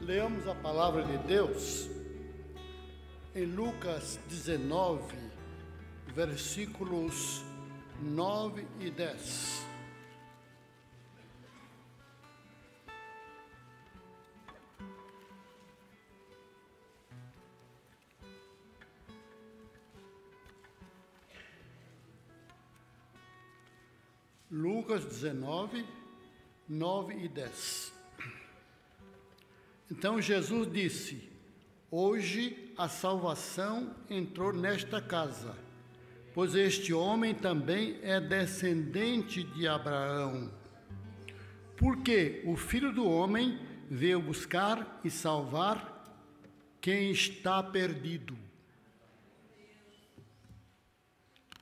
Leamos a palavra de Deus em Lucas 19, versículos 9 e 10. Lucas 19, 9 e 10. Então Jesus disse: hoje a salvação entrou nesta casa, pois este homem também é descendente de Abraão. Porque o Filho do Homem veio buscar e salvar quem está perdido.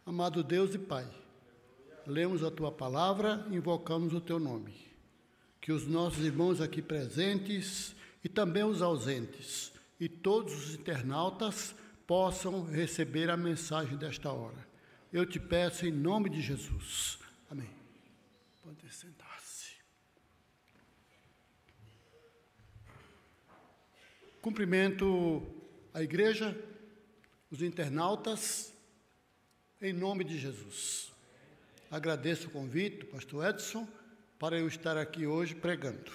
Amado Deus e Pai, lemos a Tua palavra, invocamos o Teu nome. Que os nossos irmãos aqui presentes e também os ausentes e todos os internautas possam receber a mensagem desta hora. Eu te peço em nome de Jesus. Amém. Pode sentar-se. Cumprimento a igreja, os internautas, em nome de Jesus. Agradeço o convite do pastor Edson para eu estar aqui hoje pregando.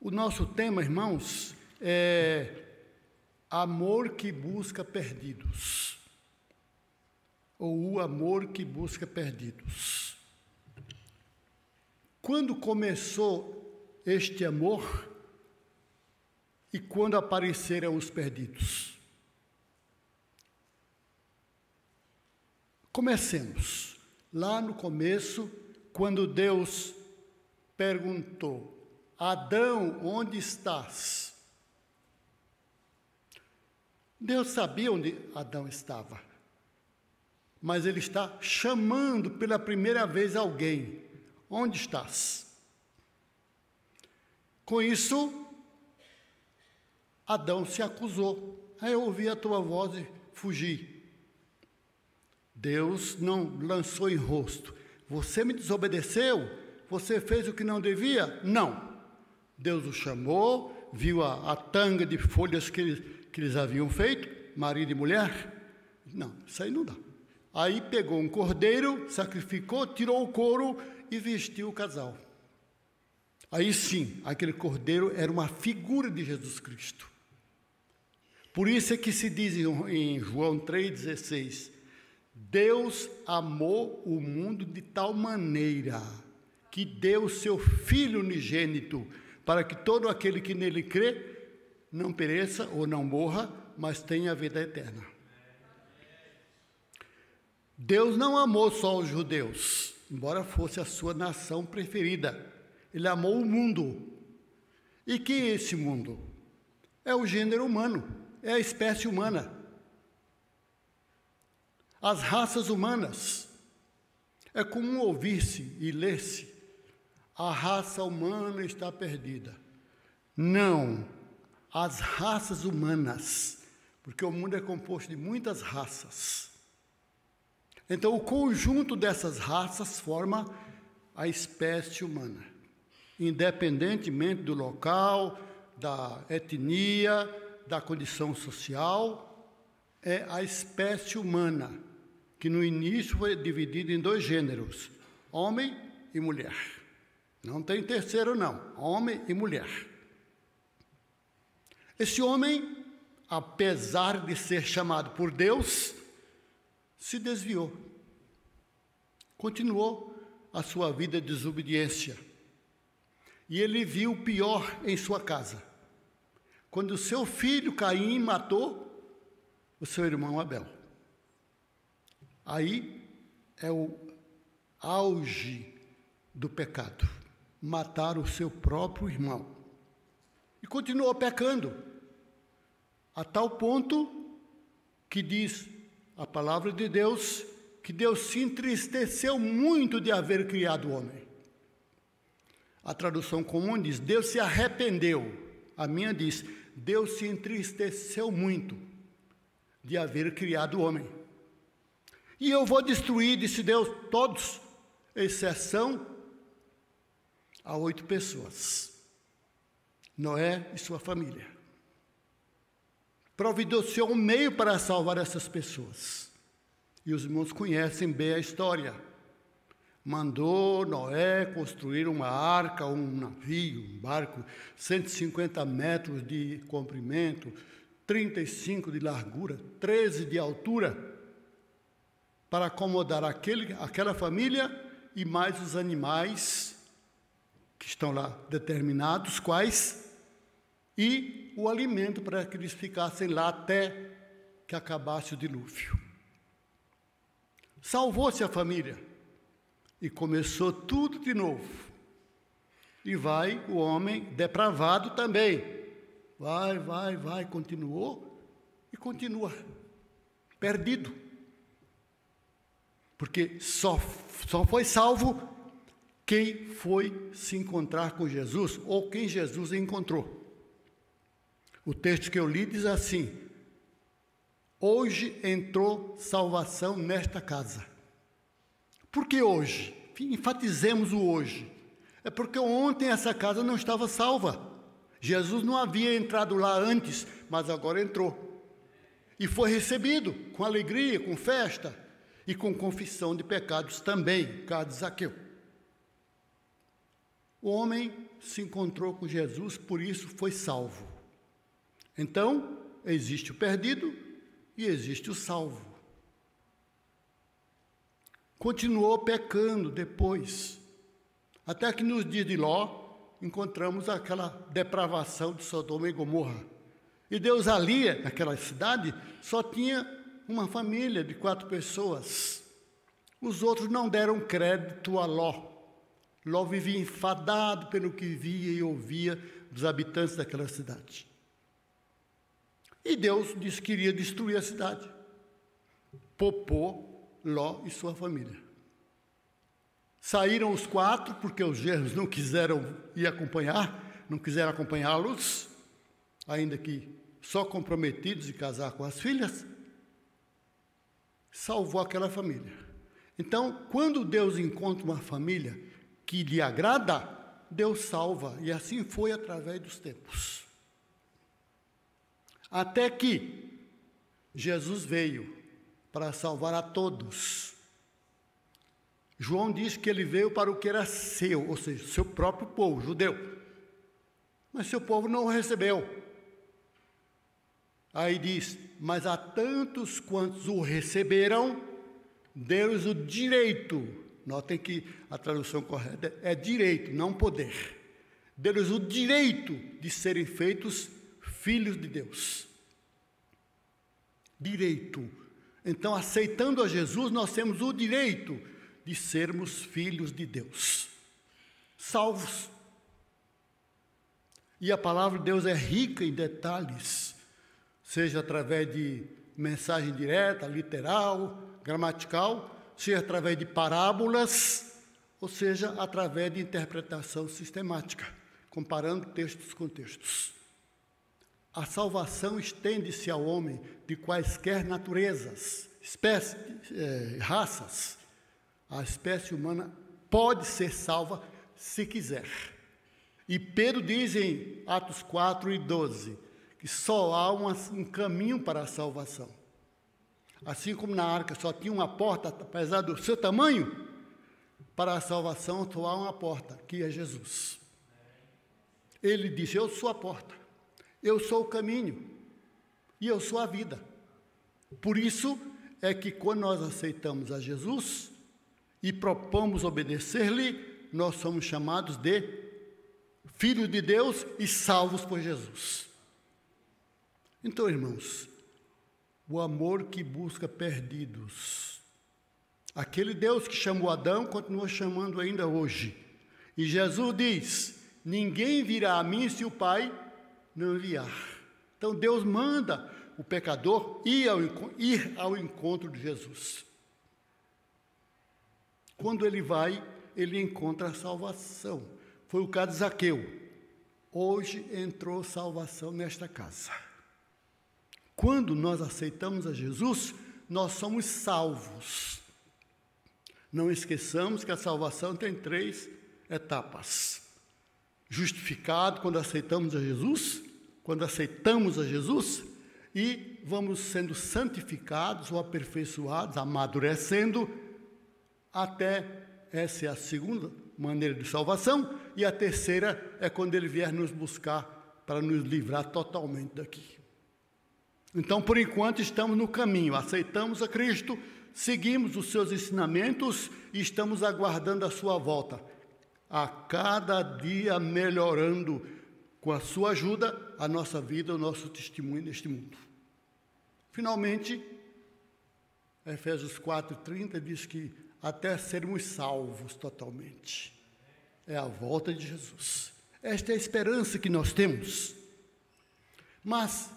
O nosso tema, irmãos, é amor que busca perdidos, ou o amor que busca perdidos. Quando começou este amor e quando apareceram os perdidos? Comecemos lá no começo, quando Deus perguntou: Adão, onde estás? Deus sabia onde Adão estava, mas Ele está chamando pela primeira vez alguém: onde estás? Com isso, Adão se acusou: eu ouvi a tua voz e fugi. Deus não lançou em rosto: você me desobedeceu? Você fez o que não devia? Não. Deus o chamou, viu a tanga de folhas que eles haviam feito, marido e mulher. Não, isso aí não dá. Aí pegou um cordeiro, sacrificou, tirou o couro e vestiu o casal. Aí sim, aquele cordeiro era uma figura de Jesus Cristo. Por isso é que se diz em João 3,16, Deus amou o mundo de tal maneira que deu o seu Filho unigênito, para que todo aquele que nele crê não pereça ou não morra, mas tenha a vida eterna. Deus não amou só os judeus, embora fosse a sua nação preferida. Ele amou o mundo. E que é esse mundo? É o gênero humano, é a espécie humana. As raças humanas. É comum ouvir-se e ler-se: a raça humana está perdida. Não, as raças humanas, porque o mundo é composto de muitas raças. Então, o conjunto dessas raças forma a espécie humana, independentemente do local, da etnia, da condição social, é a espécie humana, que no início foi dividida em dois gêneros, homem e mulher. Não tem terceiro não, homem e mulher. Esse homem, apesar de ser chamado por Deus, se desviou. Continuou a sua vida de desobediência. E ele viu o pior em sua casa. Quando o seu filho Caim matou o seu irmão Abel. Aí é o auge do pecado. Matar o seu próprio irmão. E continuou pecando, a tal ponto que diz a palavra de Deus, que Deus se entristeceu muito de haver criado o homem. A tradução comum diz: Deus se arrependeu. A minha diz: Deus se entristeceu muito de haver criado o homem. E eu vou destruir, disse Deus, todos, exceção a 8 pessoas. Noé e sua família. Providenciou um meio para salvar essas pessoas. E os irmãos conhecem bem a história. Mandou Noé construir uma arca, um navio, um barco, 150 metros de comprimento, 35 de largura, 13 de altura, para acomodar aquela família e mais os animais que estão lá determinados, quais, e o alimento para que eles ficassem lá até que acabasse o dilúvio. Salvou-se a família e começou tudo de novo. E vai o homem depravado também. Vai, continuou e continua perdido. Porque só foi salvo quem foi se encontrar com Jesus ou quem Jesus encontrou. O texto que eu li diz assim: hoje entrou salvação nesta casa. Por que hoje? Enfatizemos o hoje. É porque ontem essa casa não estava salva. Jesus não havia entrado lá antes, mas agora entrou. E foi recebido com alegria, com festa e com confissão de pecados também, caso de Zaqueu. O homem se encontrou com Jesus, por isso foi salvo. Então, existe o perdido e existe o salvo. Continuou pecando depois, até que nos dias de Ló, encontramos aquela depravação de Sodoma e Gomorra. E Deus ali, naquela cidade, só tinha uma família de 4 pessoas. Os outros não deram crédito a Ló. Ló vivia enfadado pelo que via e ouvia dos habitantes daquela cidade. E Deus disse que iria destruir a cidade. Poupou Ló e sua família. Saíram os 4, porque os genros não quiseram ir acompanhar, não quiseram acompanhá-los, ainda que só comprometidos e casar com as filhas. Salvou aquela família. Então, quando Deus encontra uma família que lhe agrada, Deus salva, e assim foi através dos tempos. Até que Jesus veio para salvar a todos. João diz que ele veio para o que era seu, ou seja, seu próprio povo, judeu. Mas seu povo não o recebeu. Aí diz: mas a tantos quantos o receberam, deu-lhes o direito. Notem que a tradução correta é direito, não poder. Deu-lhes o direito de serem feitos filhos de Deus. Direito. Então, aceitando a Jesus, nós temos o direito de sermos filhos de Deus, salvos. E a palavra de Deus é rica em detalhes, seja através de mensagem direta, literal, gramatical, seja através de parábolas, ou seja, através de interpretação sistemática, comparando textos com textos. A salvação estende-se ao homem de quaisquer naturezas, espécies, raças. A espécie humana pode ser salva se quiser. E Pedro diz em Atos 4:12, que só há um caminho para a salvação. Assim como na arca só tinha uma porta, apesar do seu tamanho, para a salvação só há uma porta, que é Jesus. Ele disse: eu sou a porta, eu sou o caminho e eu sou a vida. Por isso é que quando nós aceitamos a Jesus e propomos obedecer-lhe, nós somos chamados de filhos de Deus e salvos por Jesus. Então, irmãos, o amor que busca perdidos. Aquele Deus que chamou Adão continua chamando ainda hoje. E Jesus diz: ninguém virá a mim se o Pai não enviar. Então Deus manda o pecador ir ao encontro de Jesus. Quando ele vai, ele encontra a salvação. Foi o caso de Zaqueu. Hoje entrou salvação nesta casa. Quando nós aceitamos a Jesus, nós somos salvos. Não esqueçamos que a salvação tem 3 etapas. justificados quando aceitamos a Jesus, e vamos sendo santificados ou aperfeiçoados, amadurecendo, até essa é a segunda maneira de salvação, e a terceira é quando Ele vier nos buscar para nos livrar totalmente daqui. Então, por enquanto, estamos no caminho, aceitamos a Cristo, seguimos os seus ensinamentos e estamos aguardando a sua volta, a cada dia melhorando, com a sua ajuda, a nossa vida, o nosso testemunho neste mundo. Finalmente, Efésios 4:30 diz que até sermos salvos totalmente. É a volta de Jesus. Esta é a esperança que nós temos. Mas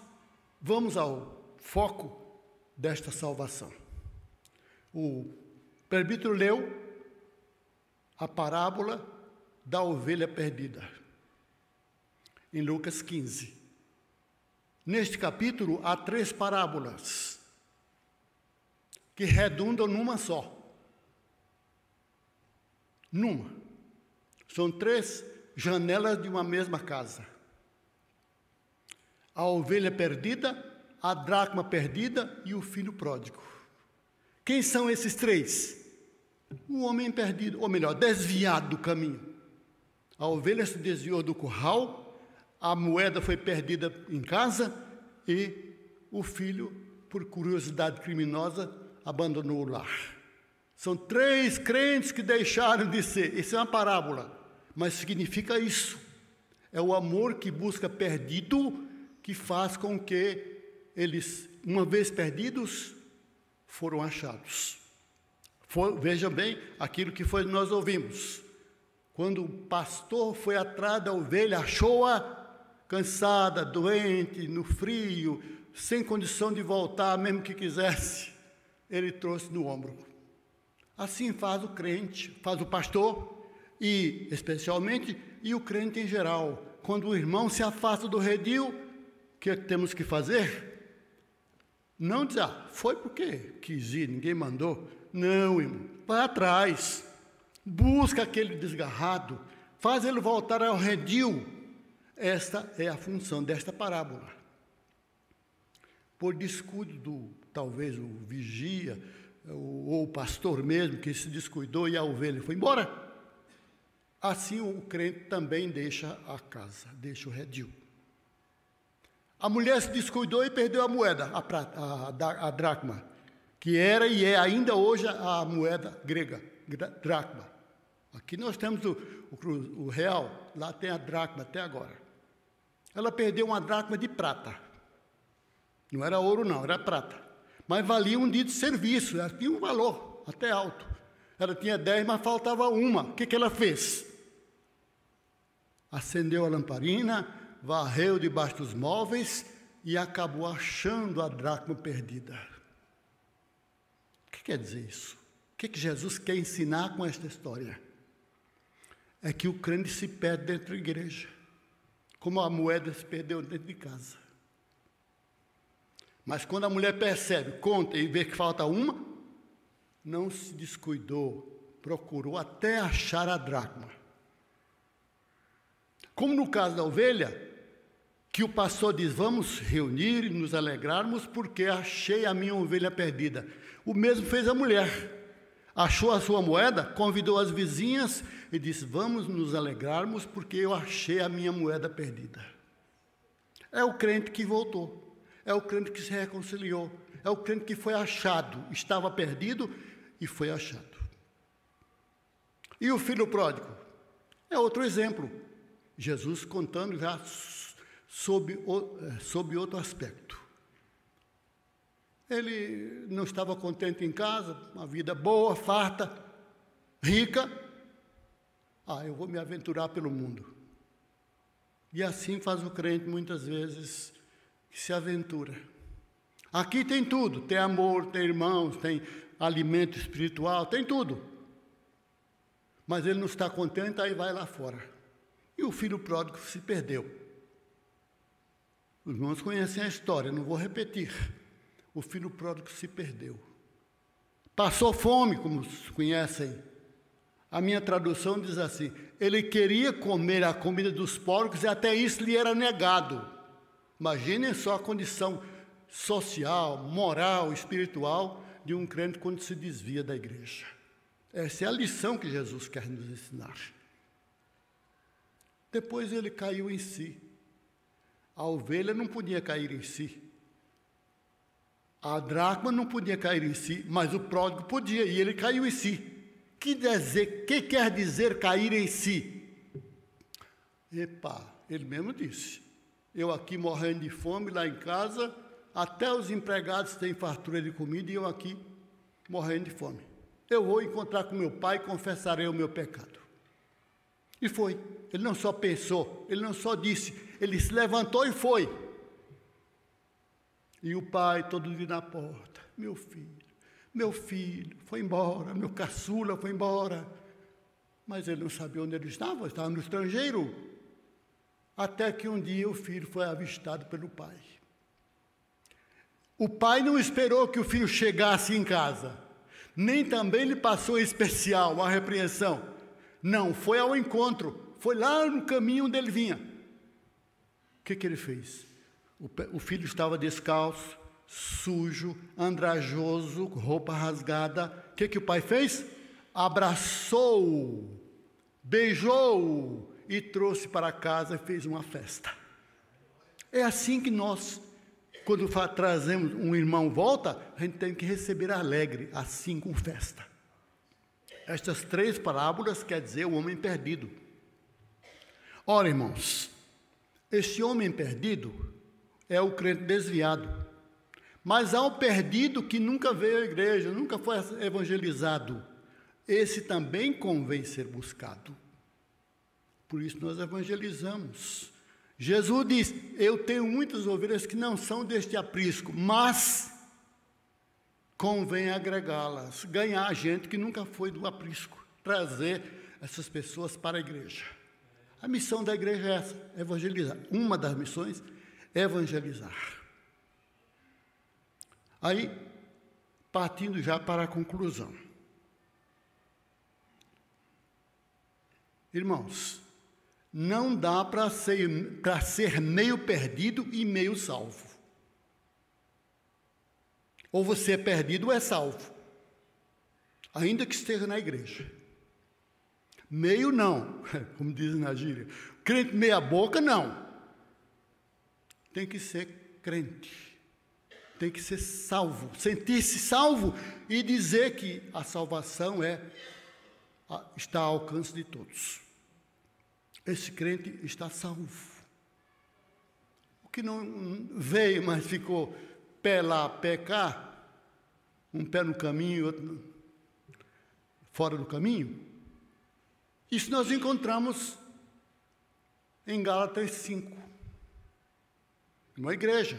vamos ao foco desta salvação. O presbítero leu a parábola da ovelha perdida, em Lucas 15. Neste capítulo há 3 parábolas que redundam numa só. São 3 janelas de uma mesma casa. A ovelha perdida, a dracma perdida e o filho pródigo. Quem são esses 3? O homem perdido, ou melhor, desviado do caminho. A ovelha se desviou do curral, a moeda foi perdida em casa e o filho, por curiosidade criminosa, abandonou o lar. São 3 crentes que deixaram de ser. Isso é uma parábola, mas significa isso. É o amor que busca perdido, que faz com que eles, uma vez perdidos, foram achados. Veja bem aquilo que nós ouvimos. Quando o pastor foi atrás da ovelha, achou-a cansada, doente, no frio, sem condição de voltar, mesmo que quisesse, ele trouxe no ombro. Assim faz o crente, faz o pastor, e especialmente, e o crente em geral. Quando o irmão se afasta do redil, o que temos que fazer? Não dizer, foi porque quis ir, ninguém mandou. Não, irmão, vai atrás, busca aquele desgarrado, faz ele voltar ao redil. Esta é a função desta parábola. Por descuido talvez o vigia, ou o pastor mesmo, que se descuidou e a ovelha foi embora, assim o crente também deixa a casa, deixa o redil. A mulher se descuidou e perdeu a moeda, a dracma, que era e é ainda hoje a moeda grega, dracma. Aqui nós temos o real, lá tem a dracma até agora. Ela perdeu uma dracma de prata. Não era ouro não, era prata. Mas valia um dia de serviço, ela tinha um valor até alto. Ela tinha 10, mas faltava uma. O que ela fez? Acendeu a lamparina, varreu debaixo dos móveis e acabou achando a dracma perdida. O que quer dizer isso? O que Jesus quer ensinar com esta história? É que o crente se perde dentro da igreja, como a moeda se perdeu dentro de casa. Mas quando a mulher percebe, conta e vê que falta uma, não se descuidou, procurou até achar a dracma. Como no caso da ovelha, que o pastor diz, vamos reunir e nos alegrarmos porque achei a minha ovelha perdida. O mesmo fez a mulher. Achou a sua moeda, convidou as vizinhas e disse, vamos nos alegrarmos porque eu achei a minha moeda perdida. É o crente que voltou. É o crente que se reconciliou. É o crente que foi achado. Estava perdido e foi achado. E o filho pródigo? É outro exemplo. Jesus contando já sob outro aspecto. Ele não estava contente em casa, uma vida boa, farta, rica. Eu vou me aventurar pelo mundo. E assim faz o crente muitas vezes, que se aventura. Aqui tem tudo, tem amor, tem irmãos, tem alimento espiritual, tem tudo. Mas ele não está contente, aí vai lá fora. E o filho pródigo se perdeu. Os irmãos conhecem a história, não vou repetir. O filho pródigo se perdeu. Passou fome, como conhecem A minha tradução diz assim: ele queria comer a comida dos porcos e até isso lhe era negado. Imaginem só a condição social, moral, espiritual de um crente quando se desvia da igreja. Essa é a lição que Jesus quer nos ensinar. Depois ele caiu em si. A ovelha não podia cair em si. A dracma não podia cair em si, mas o pródigo podia, e ele caiu em si. Que quer dizer cair em si? Ele mesmo disse: eu aqui morrendo de fome, lá em casa, até os empregados têm fartura de comida, e eu aqui morrendo de fome. Eu vou encontrar com meu pai e confessarei o meu pecado. E foi. Ele não só pensou, ele não só disse, ele se levantou e foi. E o pai todo dia na porta: meu filho foi embora, meu caçula foi embora. Mas ele não sabia onde ele estava no estrangeiro. Até que um dia o filho foi avistado pelo pai. O pai não esperou que o filho chegasse em casa, nem também lhe passou em especial uma repreensão. Não, foi ao encontro, foi lá no caminho onde ele vinha. O que ele fez? O filho estava descalço, sujo, andrajoso, roupa rasgada. O que o pai fez? Abraçou-o, beijou-o e trouxe para casa e fez uma festa. É assim que nós, quando trazemos um irmão volta, a gente tem que receber alegre, assim com festa. Estas 3 parábolas quer dizer o homem perdido. Ora, irmãos, esse homem perdido é o crente desviado. Mas há um perdido que nunca veio à igreja, nunca foi evangelizado. Esse também convém ser buscado. Por isso nós evangelizamos. Jesus diz: eu tenho muitas ovelhas que não são deste aprisco, mas convém agregá-las, ganhar gente que nunca foi do aprisco, trazer essas pessoas para a igreja. A missão da igreja é essa, evangelizar. Uma das missões é evangelizar. Aí, partindo já para a conclusão. Irmãos, não dá para ser meio perdido e meio salvo. Ou você é perdido ou é salvo, ainda que esteja na igreja. Meio não, como dizem na gíria. Crente meia boca, não. Tem que ser crente. Tem que ser salvo, sentir-se salvo e dizer que a salvação está ao alcance de todos. Esse crente está salvo. O que não veio, mas ficou pé lá, pé cá, um pé no caminho, outro fora do caminho, isso nós encontramos em Gálatas 5, uma igreja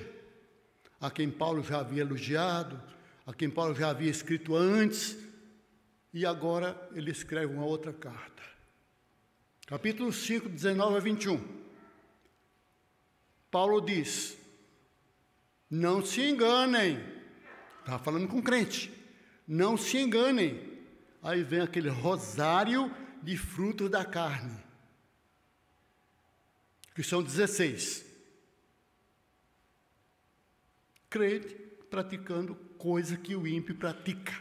a quem Paulo já havia elogiado, a quem Paulo já havia escrito antes, e agora ele escreve uma outra carta. Capítulo 5, 19 a 21. Paulo diz: não se enganem. Estava falando com crente. Não se enganem. Aí vem aquele rosário de frutos da carne, que são 16. Crente praticando coisa que o ímpio pratica.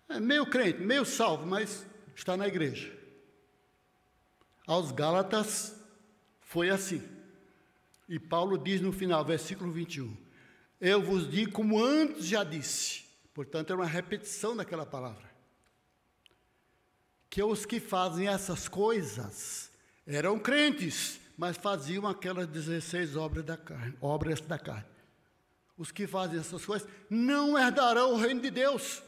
É meio crente, meio salvo, mas está na igreja. Aos Gálatas foi assim. E Paulo diz no final, versículo 21, eu vos digo como antes já disse. Portanto, é uma repetição daquela palavra. Que os que fazem essas coisas eram crentes, mas faziam aquelas 16 obras da carne. Os que fazem essas coisas não herdarão o reino de Deus.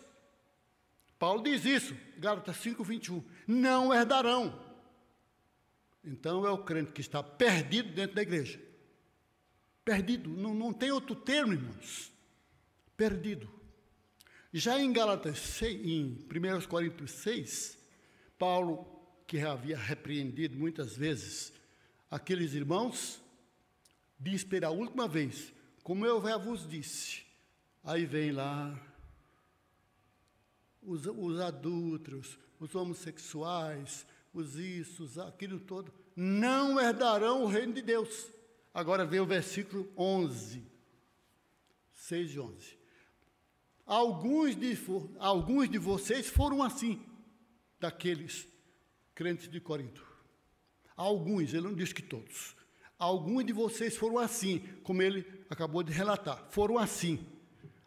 Paulo diz isso, Gálatas 5, 21. Não herdarão. Então é o crente que está perdido dentro da igreja. Perdido, não tem outro termo, irmãos. Perdido. Já em Gálatas 6, em 1 Coríntios 6, Paulo, que havia repreendido muitas vezes aqueles irmãos, diz pela última vez: como eu já vos disse. Aí vem lá os adúlteros, os homossexuais, aquilo todo, não herdarão o reino de Deus. Agora vem o versículo 11, 6 e 11. Alguns de vocês foram assim, daqueles crentes de Corinto. Alguns, ele não diz que todos. Alguns de vocês foram assim, como ele acabou de relatar, foram assim.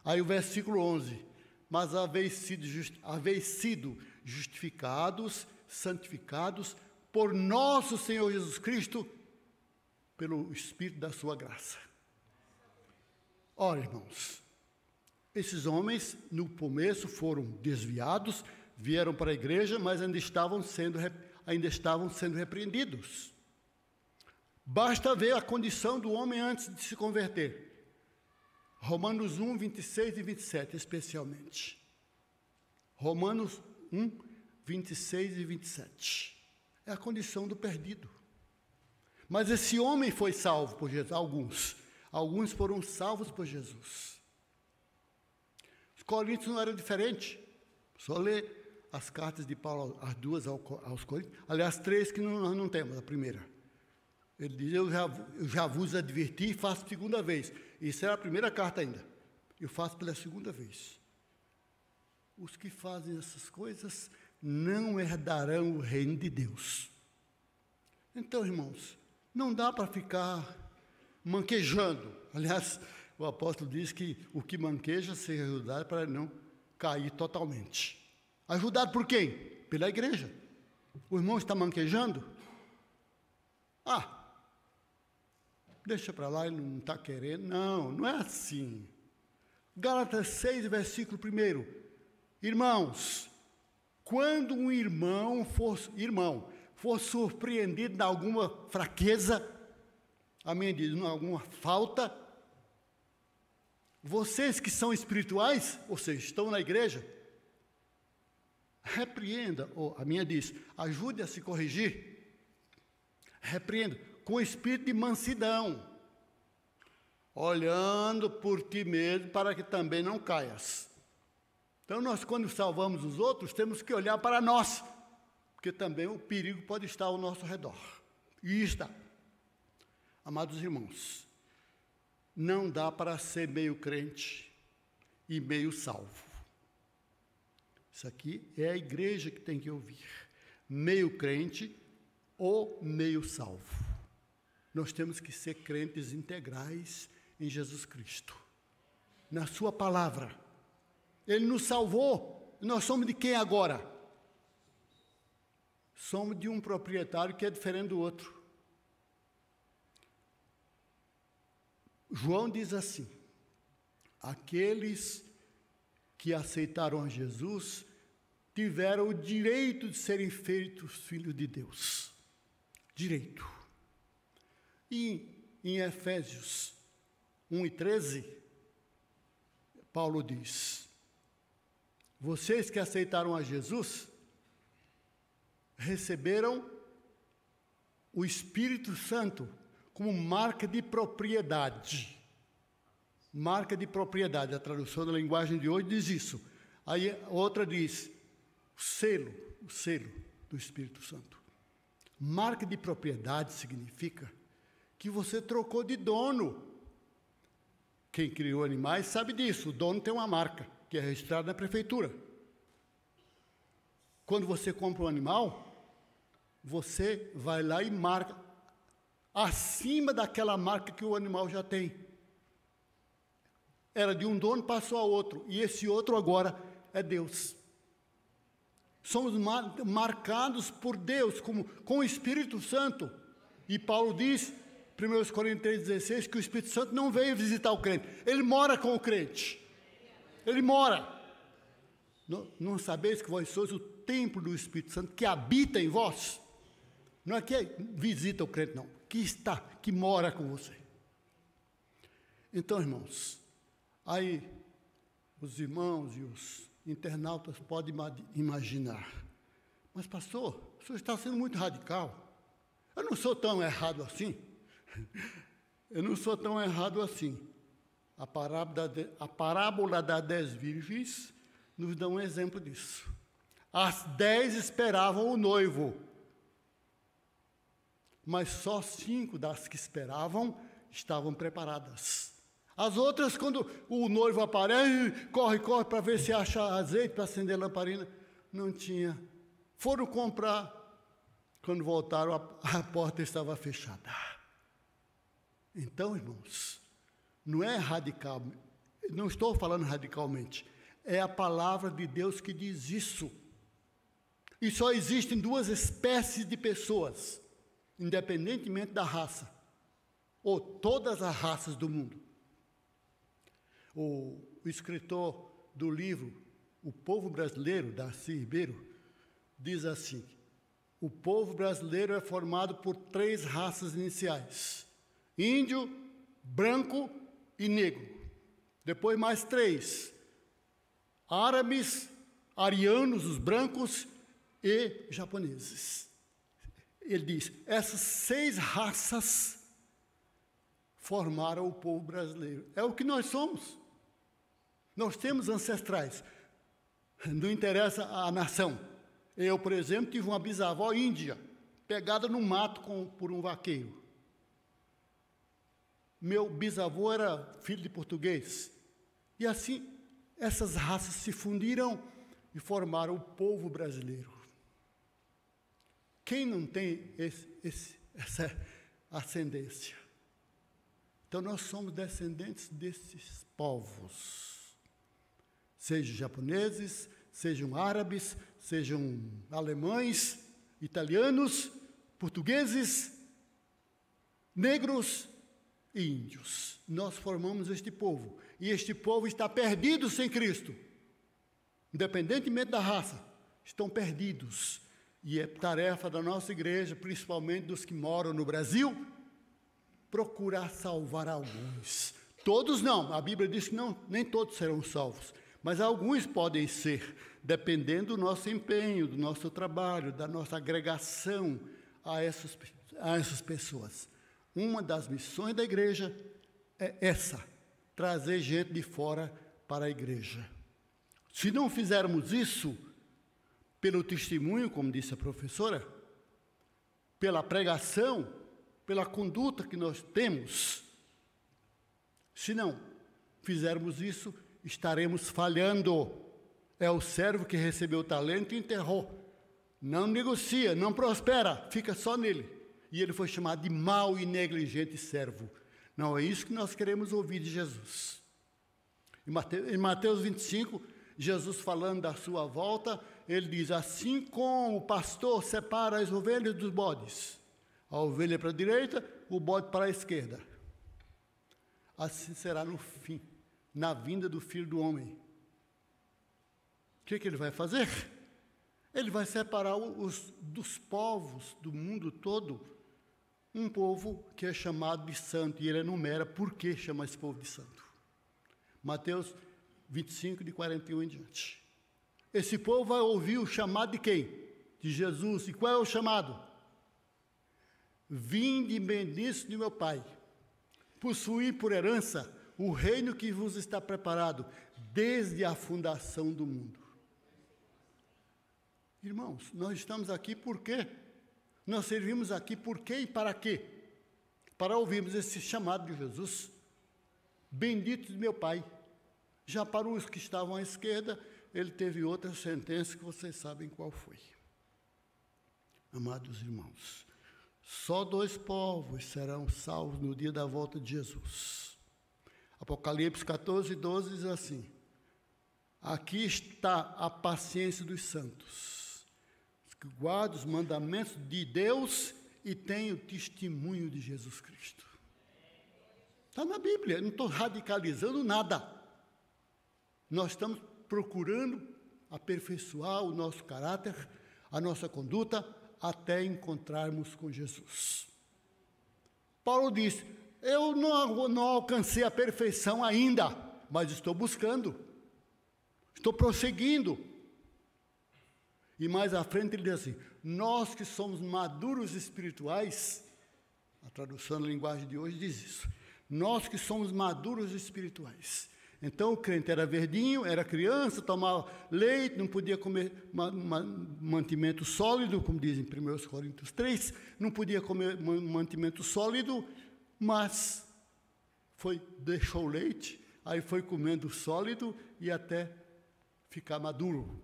Aí o versículo 11, mas haveis sido justificados, santificados por nosso Senhor Jesus Cristo, pelo Espírito da sua graça. Ora, irmãos, esses homens, no começo, foram desviados, vieram para a igreja, mas ainda estavam sendo repreendidos. Basta ver a condição do homem antes de se converter. Romanos 1, 26 e 27, especialmente. Romanos 1, 26 e 27. É a condição do perdido. Mas esse homem foi salvo por Jesus, alguns foram salvos por Jesus. Os coríntios não eram diferentes. Só ler as cartas de Paulo, as duas aos coríntios, aliás, 3 que nós não temos, a primeira. Ele diz, eu já vos adverti e faço segunda vez. Isso era a primeira carta ainda. Eu faço pela segunda vez. Os que fazem essas coisas não herdarão o reino de Deus. Então, irmãos, não dá para ficar manquejando. Aliás, o apóstolo diz que o que manqueja seja ajudado para não cair totalmente. Ajudado por quem? Pela igreja. O irmão está manquejando? Deixa para lá, ele não está querendo. Não é assim. Gálatas 6, versículo 1. Irmãos, quando um irmão for surpreendido em alguma fraqueza, a minha diz, em alguma falta, vocês que são espirituais, ou seja, estão na igreja, repreenda, ou a minha diz, ajude a se corrigir, repreenda, com espírito de mansidão, olhando por ti mesmo, para que também não caias. Então, nós, quando salvamos os outros, temos que olhar para nós, porque também o perigo pode estar ao nosso redor. E está. Amados irmãos, não dá para ser meio crente e meio salvo. Isso aqui é a igreja que tem que ouvir. Meio crente ou meio salvo. Nós temos que ser crentes integrais em Jesus Cristo, na sua palavra. Ele nos salvou. Nós somos de quem agora? Somos de um proprietário que é diferente do outro. João diz assim: aqueles que aceitaram a Jesus tiveram o direito de serem feitos filhos de Deus. Direito. E em Efésios 1 e 13, Paulo diz: vocês que aceitaram a Jesus, receberam o Espírito Santo como marca de propriedade. Marca de propriedade, a tradução da linguagem de hoje diz isso. Aí outra diz, o selo do Espírito Santo. Marca de propriedade significa que você trocou de dono. Quem criou animais sabe disso, o dono tem uma marca, que é registrada na prefeitura. Quando você compra um animal, você vai lá e marca acima daquela marca que o animal já tem. Era de um dono, passou a outro, e esse outro agora é Deus. Somos marcados por Deus com o Espírito Santo. E Paulo diz, 1 Coríntios 3,16, que o Espírito Santo não veio visitar o crente, ele mora com o crente. Ele mora. Não sabeis que vós sois o templo do Espírito Santo que habita em vós? Não é que visita o crente, não. Que mora com você. Então, irmãos, aí os irmãos e os internautas podem imaginar: mas pastor, o senhor está sendo muito radical. Eu não sou tão errado assim. Eu não sou tão errado assim. A parábola das 10 virgens nos dá um exemplo disso. As 10 esperavam o noivo, mas só 5 das que esperavam estavam preparadas. As outras, quando o noivo aparece, corre para ver se acha azeite para acender a lamparina. Não tinha. Foram comprar. Quando voltaram, a porta estava fechada. Então, irmãos, não é radical, não estou falando radicalmente, é a palavra de Deus que diz isso. E só existem 2 espécies de pessoas, independentemente da raça, ou todas as raças do mundo. O escritor do livro O Povo Brasileiro, Darcy Ribeiro, diz assim: o povo brasileiro é formado por 3 raças iniciais: índio, branco e negro. Depois mais 3: árabes, arianos, os brancos, e japoneses. Ele diz, essas 6 raças formaram o povo brasileiro. É o que nós somos. Nós temos ancestrais. Não interessa a nação. Eu, por exemplo, tive uma bisavó índia, pegada no mato por um vaqueiro. Meu bisavô era filho de português. E assim, essas raças se fundiram e formaram o povo brasileiro. Quem não tem essa ascendência? Então, nós somos descendentes desses povos. Sejam japoneses, sejam árabes, sejam alemães, italianos, portugueses, negros e índios. Nós formamos este povo. E este povo está perdido sem Cristo. Independentemente da raça, estão perdidos. E é tarefa da nossa igreja, principalmente dos que moram no Brasil, procurar salvar alguns. Todos não. A Bíblia diz que não, nem todos serão salvos. Mas alguns podem ser, dependendo do nosso empenho, do nosso trabalho, da nossa agregação a essas pessoas. Uma das missões da igreja é essa, trazer gente de fora para a igreja. Se não fizermos isso, pelo testemunho, como disse a professora, pela pregação, pela conduta que nós temos, se não fizermos isso, estaremos falhando. É o servo que recebeu o talento e enterrou. Não negocia, não prospera, fica só nele. E ele foi chamado de mau e negligente servo. Não é isso que nós queremos ouvir de Jesus. Em Mateus 25, Jesus falando da sua volta, ele diz, assim como o pastor separa as ovelhas dos bodes, a ovelha para a direita, o bode para a esquerda. Assim será no fim, na vinda do Filho do Homem. O que ele vai fazer? Ele vai separar dos povos do mundo todo, um povo que é chamado de santo, e ele enumera por que chama esse povo de santo. Mateus 25, de 41 em diante. Esse povo vai ouvir o chamado de quem? De Jesus. E qual é o chamado? Vinde, benditos de meu Pai, possuí por herança o reino que vos está preparado desde a fundação do mundo. Irmãos, nós estamos aqui por quê? Nós servimos aqui por quê e para quê? Para ouvirmos esse chamado de Jesus. Bendito de meu Pai. Já para os que estavam à esquerda, ele teve outra sentença que vocês sabem qual foi. Amados irmãos, só 2 povos serão salvos no dia da volta de Jesus. Apocalipse 14, 12 diz assim, aqui está a paciência dos santos, que guardam os mandamentos de Deus e têm o testemunho de Jesus Cristo. Está na Bíblia, eu não estou radicalizando nada. Nós estamos procurando aperfeiçoar o nosso caráter, a nossa conduta, até encontrarmos com Jesus. Paulo diz, eu não alcancei a perfeição ainda, mas estou buscando, estou prosseguindo. E mais à frente ele diz assim, nós que somos maduros espirituais, a tradução da linguagem de hoje diz isso, nós que somos maduros espirituais, Então, o crente era verdinho, era criança, tomava leite, não podia comer mantimento sólido, como diz em 1 Coríntios 3, não podia comer mantimento sólido, mas deixou o leite, aí foi comendo sólido e até ficar maduro.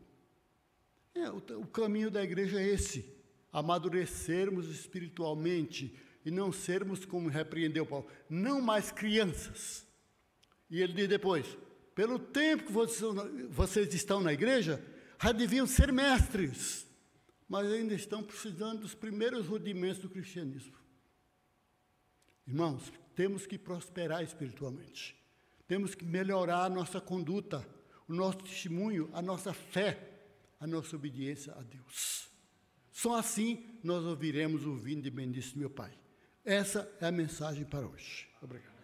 O caminho da igreja é esse, amadurecermos espiritualmente e não sermos, como repreendeu Paulo, não mais crianças. E ele diz depois, pelo tempo que vocês estão na igreja, já deviam ser mestres, mas ainda estão precisando dos primeiros rudimentos do cristianismo. Irmãos, temos que prosperar espiritualmente, temos que melhorar a nossa conduta, o nosso testemunho, a nossa fé, a nossa obediência a Deus. Só assim nós ouviremos o vinde bendito meu Pai. Essa é a mensagem para hoje. Obrigado.